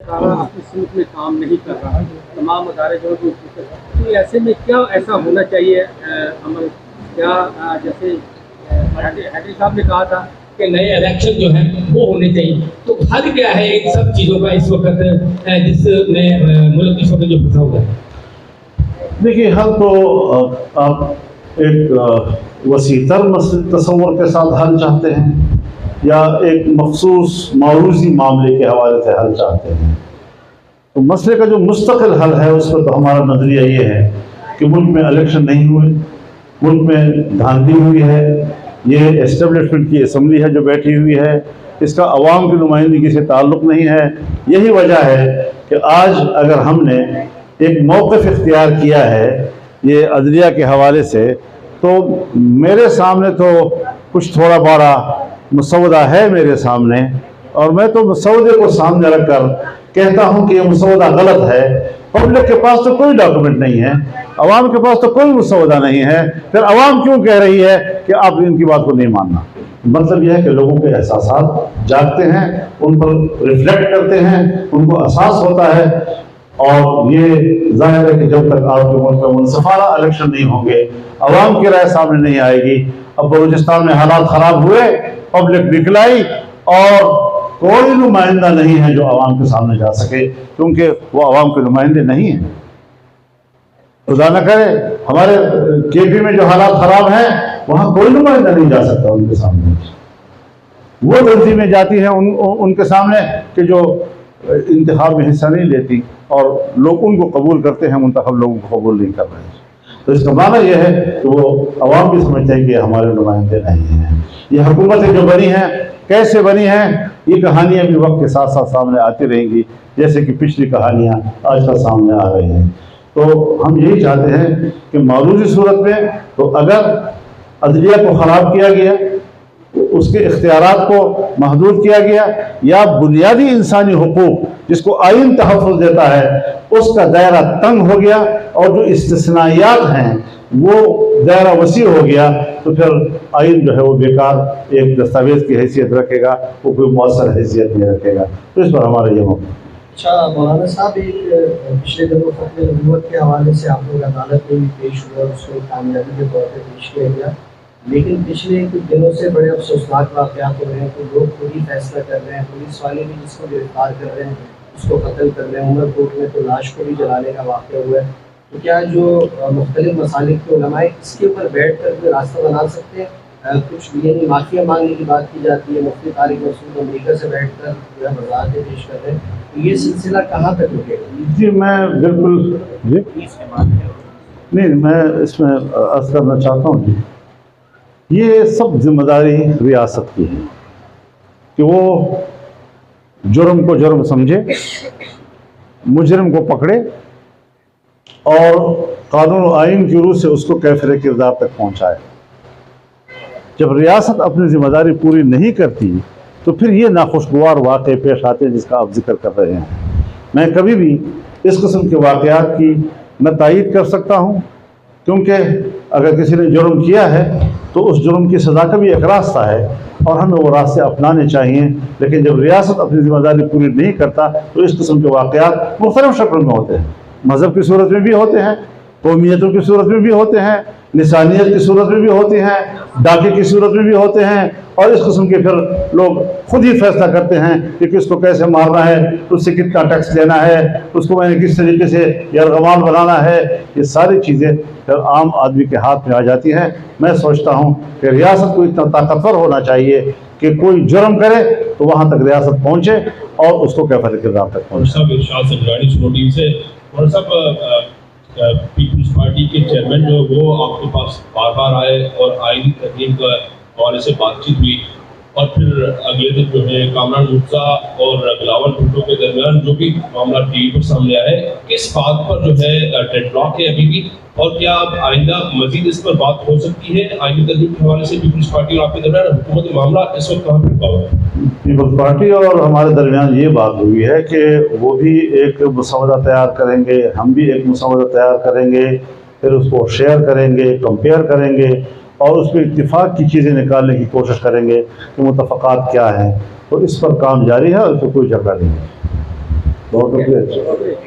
अपनी सूट में काम नहीं कर रहा, तमाम अदारे जो तो ऐसे में क्या ऐसा होना चाहिए अमल, क्या जैसे हैडरी साहब ने कहा था कि नए इलेक्शन जो है वो होने चाहिए, तो हल क्या है इन सब चीज़ों का इस वक्त जिसमें मुल्क इस वक्त जो फंसा हुआ है? देखिए, हल तो आप एक वसीतर तस्वुर के साथ हल चाहते हैं या एक मखसूस मारूजी मामले के हवाले से हल चाहते हैं। तो मसले का जो मुस्तकिल हल है उस पर तो हमारा नज़रिया ये है कि मुल्क में इलेक्शन नहीं हुए, मुल्क में धांधली हुई है, ये एस्टेब्लिशमेंट की असम्बली है जो बैठी हुई है, इसका अवाम की नुमाइंदगी से ताल्लुक़ नहीं है। यही वजह है कि आज अगर हमने एक मौक़िफ़ इख्तियार किया है ये अदलिया के हवाले से, तो मेरे सामने तो कुछ थोड़ा बड़ा मसौदा है मेरे सामने, और मैं तो मसौदे को सामने रखकर कहता हूँ कि ये मसौदा गलत है। पब्लिक के पास तो कोई डॉक्यूमेंट नहीं है, अवाम के पास तो कोई मसौदा नहीं है, फिर अवाम क्यों कह रही है कि आप इनकी बात को नहीं मानना? मतलब यह है कि लोगों के एहसासात जागते हैं, उन पर रिफ्लेक्ट करते हैं, उनको एहसास होता है। और ये जाहिर है कि जब तक आपके मुल्क में मुनसिफाना इलेक्शन नहीं होंगे, अवाम की राय सामने नहीं आएगी। अब बलूचिस्तान में हालात ख़राब हुए, पब्लिक निकलाई, और कोई नुमाइंदा नहीं है जो अवाम के सामने जा सके, क्योंकि वो अवाम के नुमाइंदे नहीं हैं। खुदा न करे हमारे केपी में जो हालात ख़राब हैं वहाँ कोई नुमाइंदा नहीं जा सकता उनके सामने। वो तंजीमें जाती हैं उनके सामने कि जो इंतखाब में हिस्सा नहीं लेती, और लोग उनको कबूल करते हैं, मुंतखब लोगों को कबूल नहीं कर रहे हैं। तो इसका माना यह है कि वो अवाम भी समझते हैं कि हमारे नुमाइंदे नहीं हैं। ये हुकूमतें जो बनी हैं कैसे बनी हैं, ये कहानियाँ भी वक्त के साथ साथ सामने आती रहेंगी, जैसे कि पिछली कहानियाँ आजकल सामने आ रही हैं। तो हम यही चाहते हैं कि मौजूदा सूरत में तो अगर अदलिया को ख़राब किया गया, उसके इख्तियारात को महदूद किया गया, या बुनियादी इंसानी हुकूक जिसको आइन तहफ़्फ़ुज़ देता है उसका दायरा तंग हो गया, और जो इस्तिस्नायात हैं वो दायरा वसी हो गया, तो फिर आइन जो है वो बेकार एक दस्तावेज़ की हैसियत रखेगा, वो कोई मौसर हैसियत नहीं रखेगा। तो इस पर हमारा ये मौक़िफ़। अच्छा मौलाना साहब, एक पिछले दिनों ख़त्म नबूवत के हवाले से आप लोग अदालत में भी पेश हुआ, उसको कामयाबी के तौर पर पेश किया गया, लेकिन पिछले कुछ दिनों से बड़े अफसोसनाक वाक़यात हो रहे हैं। तो लोग खुद ही फैसला कर रहे हैं, पुलिस वाले भी जिसको गिरफ्तार कर रहे हैं उसको कत्ल कर रहे हैं। उमरकोट में तो लाश को भी जलाने का वाक़या हुआ है। तो क्या जो मुख्तलिफ मसालिक के उलमा इसके ऊपर बैठ कर कोई रास्ता बना सकते हैं? कुछ यानी माफ़िया मांगने की बात की जाती है, मुफ्ती तारिक मसूद अमरीका से बैठ कर जो है वज़ाहतें पेश कर रहे हैं, तो ये सिलसिला कहाँ तक रुकेगा? जी मैं बिल्कुल नहीं, मैं इसमें अर्ज़ करना चाहता हूँ कि ये सब जिम्मेदारी रियासत की है कि वो जुर्म को जुर्म समझे, मुजरिम को पकड़े, और कानून और आइन की रूह से उसको कैफिर किरदार तक पहुँचाए। जब रियासत अपनी जिम्मेदारी पूरी नहीं करती तो फिर ये नाखुशगवार वाक़े पेश आते हैं जिसका आप जिक्र कर रहे हैं। मैं कभी भी इस किस्म के वाक़यात की न तायीद कर सकता हूँ, क्योंकि अगर किसी ने जुर्म किया है तो उस जुर्म की सज़ा का भी एक रास्ता है, और हमें वो रास्ते अपनाने चाहिए। लेकिन जब रियासत अपनी जिम्मेदारी पूरी नहीं करता तो इस किस्म के वाक़यात मुख्तलिफ़ शक्ल में होते हैं। मज़हब की सूरत में भी होते हैं, कौमियतों की सूरत में भी होते हैं, लिसानियत की सूरत में भी होते हैं, डाके की सूरत में भी होते हैं, और इस किस्म के फिर लोग खुद ही फैसला करते हैं कि किसको कैसे मारना है, उससे कितना टैक्स लेना है, उसको मैंने किस तरीके से यरगमाल बनाना है। ये सारी चीज़ें फिर आम आदमी के हाथ में आ जाती हैं। मैं सोचता हूँ कि रियासत को इतना ताकतवर होना चाहिए कि कोई जुर्म करे तो वहाँ तक रियासत पहुँचे और उसको कैफिर किरदार तक पहुँचे। पीपल्स पार्टी के चेयरमैन जो वो आपके पास बार बार आए और आईनी तरमीम के हवाले से बातचीत हुई, और फिर अगले दिन जो है कामरान मुर्तज़ा और बिलावल भुट्टो के दरमियान जो भी मामला टीवी पर सामने आया है, किस बात पर जो है डेडलॉक है अभी भी, और क्या आइंदा मजीद इस पर बात हो सकती है? आईनी तरमीम के हवाले से पीपल्स पार्टी और आपके दरमियान हुकूमती मामला इस वक्त कहाँ पर हुआ है? पीपल्स पार्टी और हमारे दरमियान ये बात हुई है कि वो भी एक मसौदा तैयार करेंगे, हम भी एक मसौदा तैयार करेंगे, फिर उसको शेयर करेंगे, कंपेयर करेंगे, और उसमें इत्तिफाक की चीज़ें निकालने की कोशिश करेंगे कि मुतफ़क़ात क्या हैं। तो इस पर काम जारी है और इसमें कोई झगड़ा नहीं है। बहुत शुक्रिया।